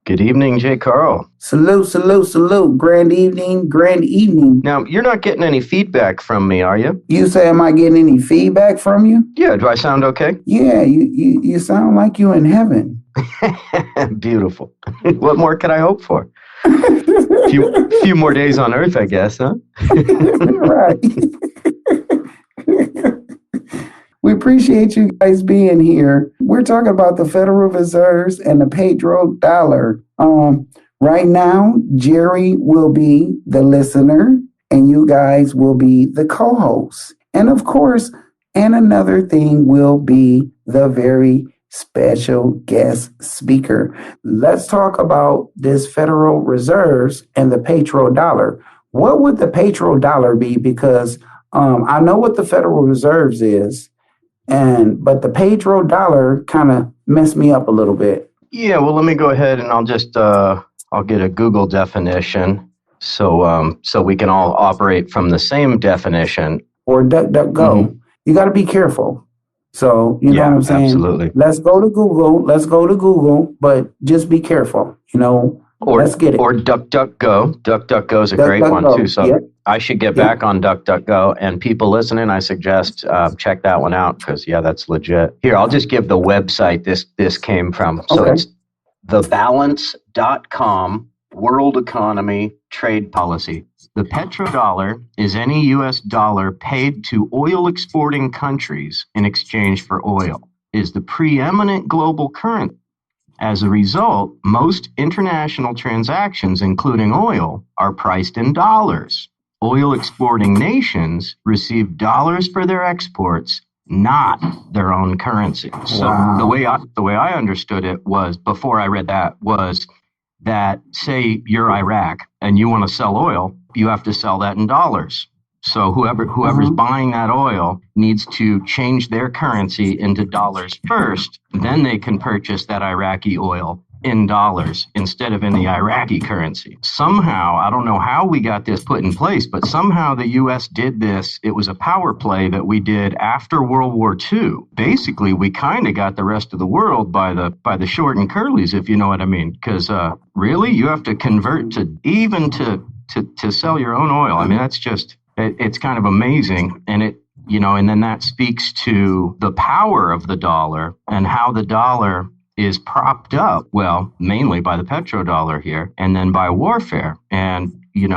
Good evening, J. Carl. Salute, salute, salute. Grand evening, grand evening. Now, you're not getting any feedback from me, are you? You say, am I getting any feedback from you? Yeah, do I sound okay? Yeah, you sound like you in heaven. Beautiful. What more could I hope for? Few more days on Earth, I guess, huh? Right. We appreciate you guys being here. We're talking about the Federal Reserves and the Petro Dollar. Right now, Jerry will be the listener and you guys will be the co-hosts. And of course, and another thing will be the very special guest speaker. Let's talk about this Federal Reserves and the Petro Dollar. What would the Petro Dollar be? Because I know what the Federal Reserves is, but the Petro Dollar kind of messed me up a little bit. Yeah, well, let me go ahead and I'll just I'll get a Google definition so we can all operate from the same definition. Or DuckDuckGo. Mm-hmm. You got to be careful. So, you know what I'm saying? Absolutely. Let's go to Google, but just be careful, let's get it. Or DuckDuckGo. DuckDuckGo is a great one too. So yep. I should get back on DuckDuckGo, and people listening, I suggest check that one out because that's legit. Here, I'll just give the website this came from. So It's thebalance.com, world economy, trade policy. The petrodollar is any U.S. dollar paid to oil exporting countries in exchange for oil. It is the preeminent global currency. As a result, most international transactions, including oil, are priced in dollars. Oil exporting nations receive dollars for their exports, not their own currency. So the way I understood it was, before I read that, was that, say you're Iraq and you want to sell oil, you have to sell that in dollars. So whoever's buying that oil needs to change their currency into dollars first. Then they can purchase that Iraqi oil in dollars instead of in the Iraqi currency. Somehow, I don't know how we got this put in place, but somehow the U.S. did this. It was a power play that we did after World War II. Basically, we kind of got the rest of the world by the short and curlies, if you know what I mean. Because really, you have to convert to sell your own oil. I mean, that's just... It's kind of amazing, and and then that speaks to the power of the dollar and how the dollar is propped up, well, mainly by the petrodollar here, and then by warfare. And,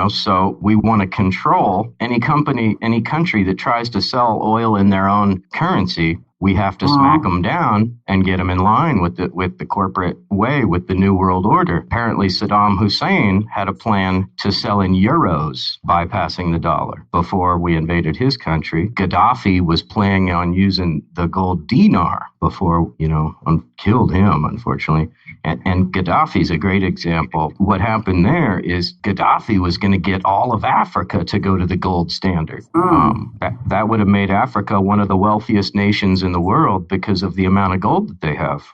so we want to control any country that tries to sell oil in their own currency. We have to smack them down and get them in line with the corporate way, with the New World Order. Apparently, Saddam Hussein had a plan to sell in euros, bypassing the dollar. Before we invaded his country, Gaddafi was planning on using the gold dinar before, killed him, unfortunately. And Gaddafi's a great example. What happened there is Gaddafi was going to get all of Africa to go to the gold standard. That would have made Africa one of the wealthiest nations in the world because of the amount of gold that they have.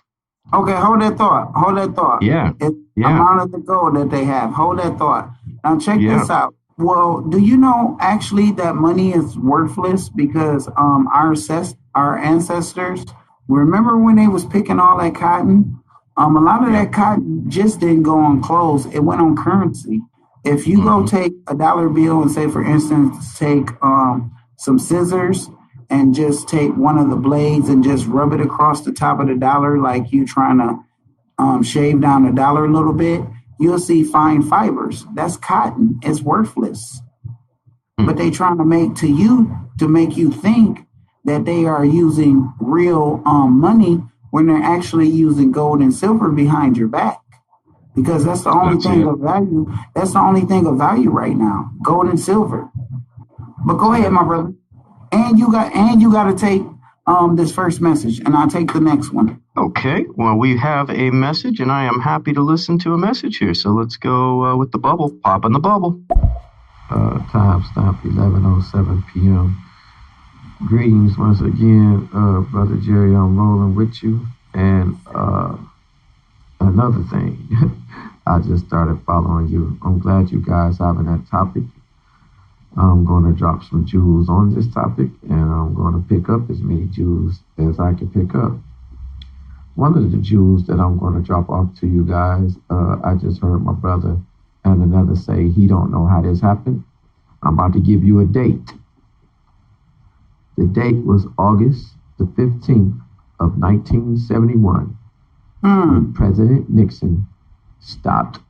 Okay, hold that thought. Yeah. Amount of the gold that they have. Hold that thought. Now check this out. Well, do you know actually that money is worthless because our ancestors, remember when they was picking all that cotton? A lot of that cotton just didn't go on clothes. It went on currency. If you go take a dollar bill and say, for instance, take some scissors and just take one of the blades and just rub it across the top of the dollar like you trying to shave down the dollar a little bit, you'll see fine fibers. That's cotton. It's worthless. But they trying to make you think that they are using real money when they're actually using gold and silver behind your back. Because that's the only thing of value. That's the only thing of value right now, gold and silver. But go ahead, my brother. And you got to take this first message, and I'll take the next one. Okay. Well, we have a message, and I am happy to listen to a message here. So let's go with the bubble. Pop in the bubble. Time stamp 11:07 p.m. Greetings once again, Brother Jerry. I'm rolling with you. And another thing, I just started following you. I'm glad you guys having that topic. I'm going to drop some jewels on this topic, and I'm going to pick up as many jewels as I can pick up. one of the jewels that I'm going to drop off to you guys. I just heard my brother and another say he don't know how this happened. I'm about to give you a date. The date was August the 15th of 1971 when President Nixon stopped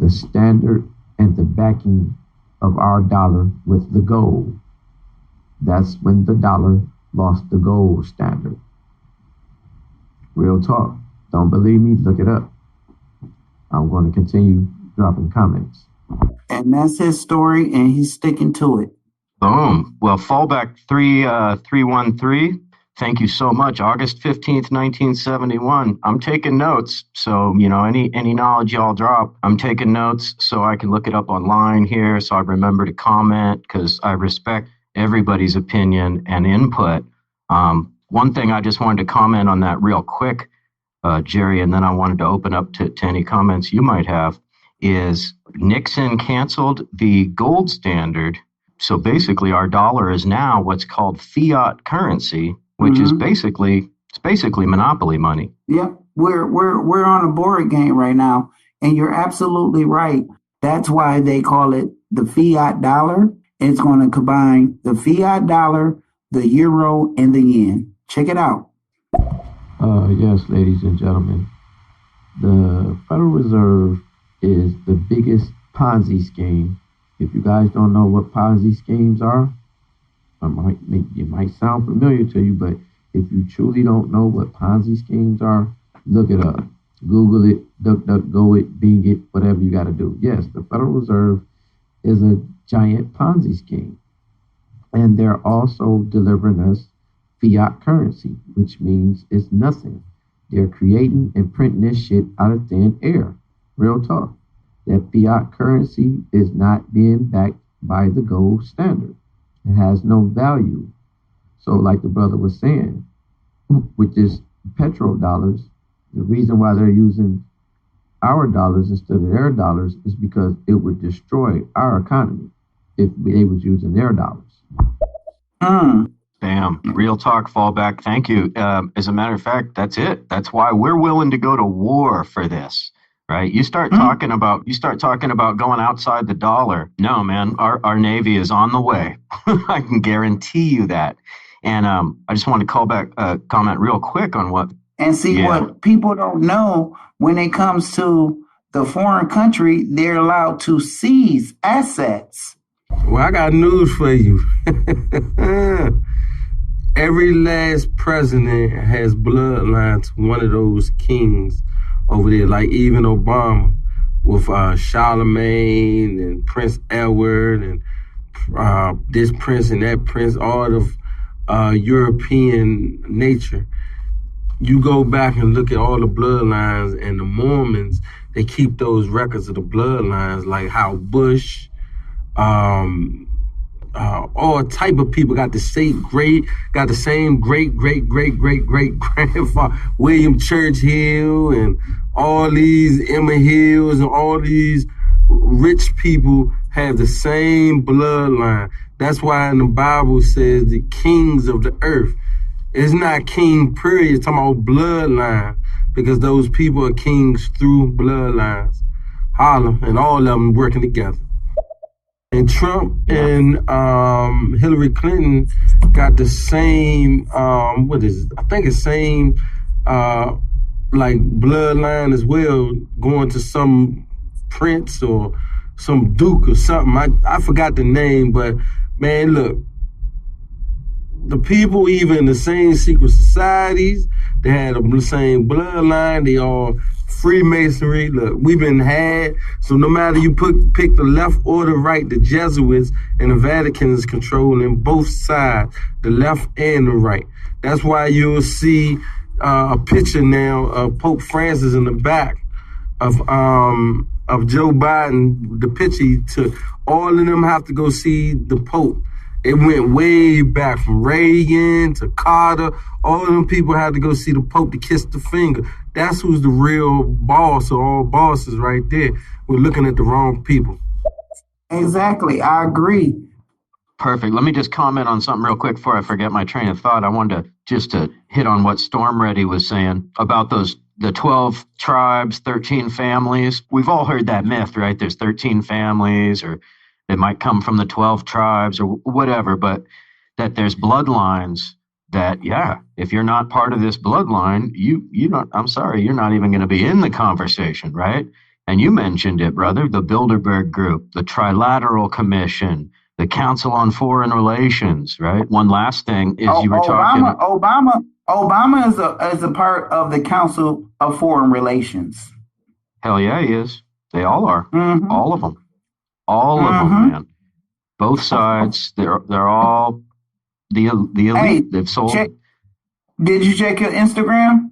the standard and the backing of our dollar with the gold. That's when the dollar lost the gold standard. Real talk. Don't believe me? Look it up. I'm going to continue dropping comments. And that's his story, and he's sticking to it. Boom. Well, fallback 313. Thank you so much. August 15th, 1971. I'm taking notes. So, any knowledge y'all drop, I'm taking notes so I can look it up online here. So I remember to comment because I respect everybody's opinion and input. One thing I just wanted to comment on that real quick, Jerry, and then I wanted to open up to any comments you might have, is Nixon canceled the gold standard. So basically our dollar is now what's called fiat currency, which is basically monopoly money. Yeah, we're on a board game right now, and you're absolutely right. That's why they call it the fiat dollar. It's going to combine the fiat dollar, the euro, and the yen. Check it out. Yes, ladies and gentlemen, the Federal Reserve is the biggest Ponzi scheme. If you guys don't know what Ponzi schemes are, it might sound familiar to you, but if you truly don't know what Ponzi schemes are, look it up. Google it, DuckDuckGo it, Bing it, whatever you got to do. Yes, the Federal Reserve is a giant Ponzi scheme. And they're also delivering us fiat currency, which means it's nothing. They're creating and printing this shit out of thin air. Real talk. That fiat currency is not being backed by the gold standard. It has no value. So like the brother was saying, with this Petro dollars, the reason why they're using our dollars instead of their dollars is because it would destroy our economy if they was using their dollars. Bam. Real talk, fallback. Thank you. As a matter of fact, that's it. That's why we're willing to go to war for this, right? You start talking about going outside the dollar. No, man, our Navy is on the way. I can guarantee you that. And I just want to comment real quick on what. And see, what people don't know, when it comes to the foreign country, they're allowed to seize assets. Well, I got news for you. Every last president has bloodline to one of those kings over there, like even Obama with Charlemagne and Prince Edward and this prince and that prince, all of European nature. You go back and look at all the bloodlines, and the Mormons, they keep those records of the bloodlines, like how Bush, all type of people got the same great grandfather, William Churchill, and all these Emma Hills, and all these rich people have the same bloodline. That's why in the Bible says the kings of the earth. It's not king period, it's talking about bloodline, because those people are kings through bloodlines. Holla, and all of them working together. And Trump and Hillary Clinton got the same, same like bloodline as well, going to some prince or some duke or something. I forgot the name, but man, look, the people even in the same secret societies, they had the same bloodline, they all Freemasonry. Look, we've been had, so no matter you pick the left or the right, the Jesuits and the Vatican is controlling both sides, the left and the right. That's why you'll see a picture now of Pope Francis in the back of Joe Biden, the picture he took. All of them have to go see the Pope. It went way back from Reagan to Carter. All of them people had to go see the Pope to kiss the finger. That's who's the real boss of all bosses right there. We're looking at the wrong people. Exactly. I agree. Perfect. Let me just comment on something real quick before I forget my train of thought. I wanted to just to hit on what Storm Ready was saying about the 12 tribes, 13 families. We've all heard that myth, right? There's 13 families, or they might come from the 12 tribes or whatever, but that there's bloodlines that, yeah, if you're not part of this bloodline, you don't, I'm sorry, you're not even going to be in the conversation, right? And you mentioned it, brother, the Bilderberg Group, the Trilateral Commission, the Council on Foreign Relations, right? One last thing is you were talking. Obama is a part of the Council of Foreign Relations. Hell yeah, he is. They all are. Mm-hmm. All of them. All of them, man. Both sides. They're all the elite. Hey, they've sold. Did you check your Instagram?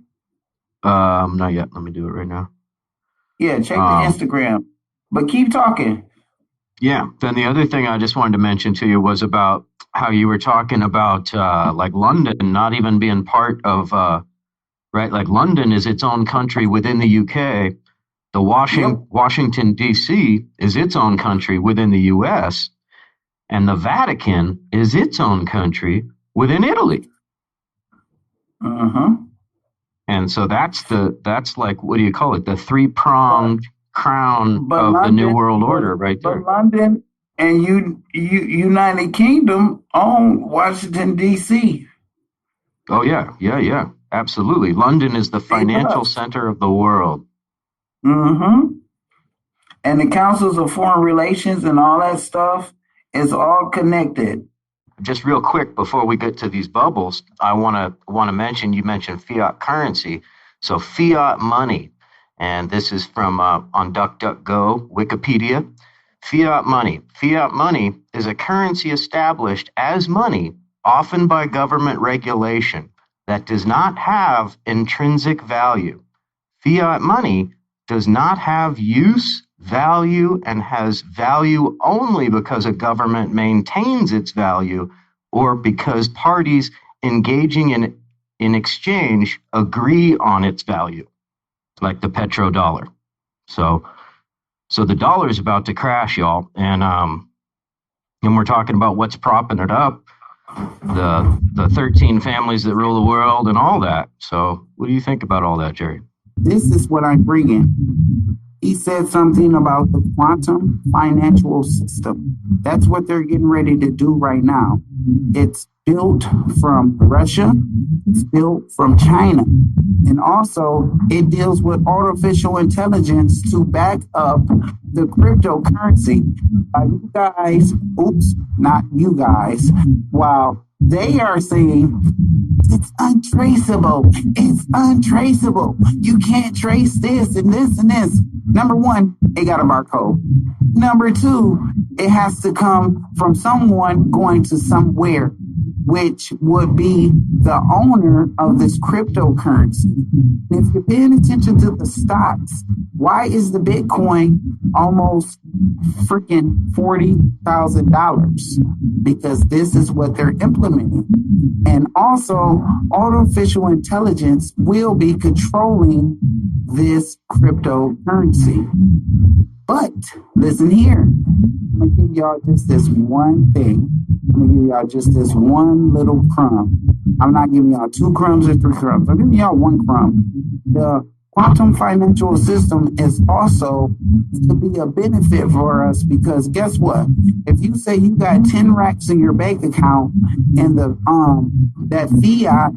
Not yet. Let me do it right now. Yeah, check the Instagram. But keep talking. Yeah. Then the other thing I just wanted to mention to you was about how you were talking about like London not even being part of right. Like London is its own country within the UK. The Washington D.C. is its own country within the U.S. and the Vatican is its own country within Italy. And so that's like, what do you call it? The three-pronged crown of London, the New World Order, right there. But London and United Kingdom own Washington D.C. Oh yeah, absolutely. London is the financial center of the world. And the councils of foreign relations and all that stuff is all connected. Just real quick before we get to these bubbles, I want to mention, you mentioned fiat currency. So fiat money, and this is from on DuckDuckGo, Wikipedia. Fiat money. Fiat money is a currency established as money, often by government regulation, that does not have intrinsic value. Fiat money does not have use, value, and has value only because a government maintains its value or because parties engaging in exchange agree on its value, like the Petro Dollar. So the dollar is about to crash, y'all, and we're talking about what's propping it up, the 13 families that rule the world and all that. So what do you think about all that, Jerry? This is what I'm bringing. He said something about the quantum financial system. That's what they're getting ready to do right now. It's built from Russia. It's built from China. And also, it deals with artificial intelligence to back up the cryptocurrency. You guys, not you guys, while they are saying it's untraceable. It's untraceable. You can't trace this and this and this. Number one, it got a barcode. Number two, it has to come from someone going to somewhere, which would be the owner of this cryptocurrency. And if you're paying attention to the stocks, why is the Bitcoin almost freaking $40,000? Because this is what they're implementing. And also, artificial intelligence will be controlling this cryptocurrency. But listen here, I'm going to give y'all just this one thing. I'm going to give y'all just this one little crumb. I'm not giving y'all 2 crumbs or 3 crumbs. I'm giving y'all 1 crumb. The quantum financial system is also to be a benefit for us because guess what? If you say you got 10 racks in your bank account and the that fiat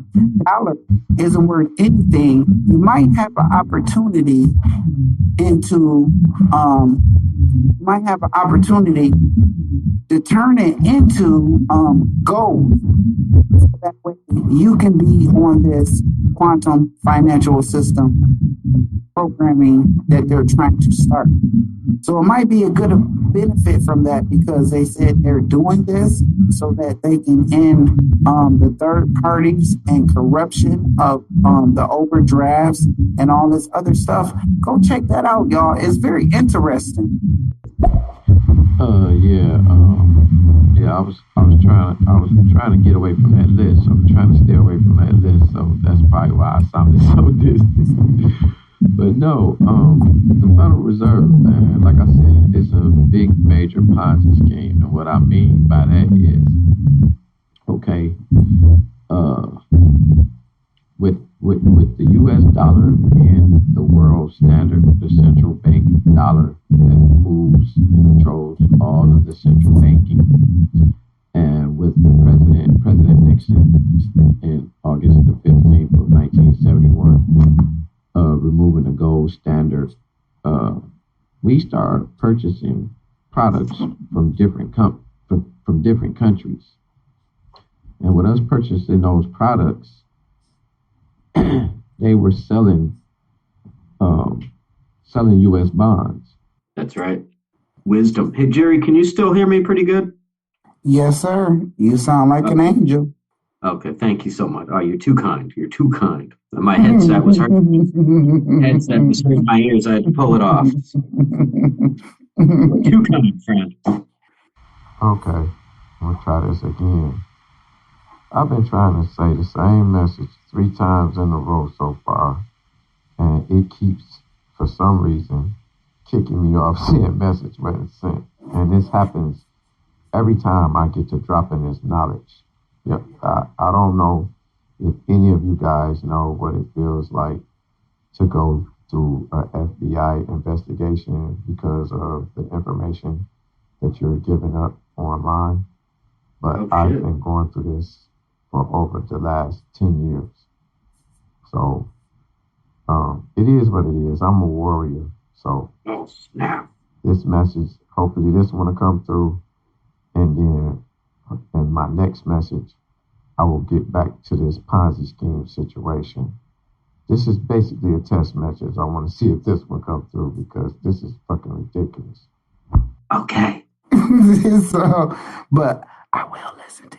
dollar isn't worth anything, you might have an opportunity to turn it into gold. So that way you can be on this quantum financial system programming that they're trying to start. So it might be a good benefit from that because they said they're doing this so that they can end the third parties and corruption of the overdrafts and all this other stuff. Go check that out, y'all. It's very interesting. I was trying to get away from that list. I'm trying to stay away from that list. So that's probably why I sounded so distant. But no, the Federal Reserve, man, like I said, it's a big major Ponzi scheme. And what I mean by that is, okay, uh, with the U.S. dollar being the world standard, the central bank dollar that moves and controls all of the central banking, and with the President Nixon in August the 15th of 1971, removing the gold standard, we start purchasing products from different from different countries, and with us purchasing those products, they were selling U.S. bonds. That's right. Wisdom. Hey, Jerry, can you still hear me pretty good? Yes, sir. You sound like an angel. Okay, thank you so much. Oh, you're too kind. You're too kind. My headset was hurting. Headset was hurting my ears. I had to pull it off. You're too kind, friend. Okay, we'll try this again. I've been trying to say the same message 3 times in a row so far, and it keeps, for some reason, kicking me off seeing message when it's sent. And this happens every time I get to dropping this knowledge. Yep, I don't know if any of you guys know what it feels like to go through an FBI investigation because of the information that you're giving up online. But I've been going through this for over the last 10 years. So it is what it is. I'm a warrior. So this message, hopefully this one will come through. And then in my next message, I will get back to this Ponzi scheme situation. This is basically a test message. I want to see if this one comes through because this is fucking ridiculous. Okay. So, but I will listen to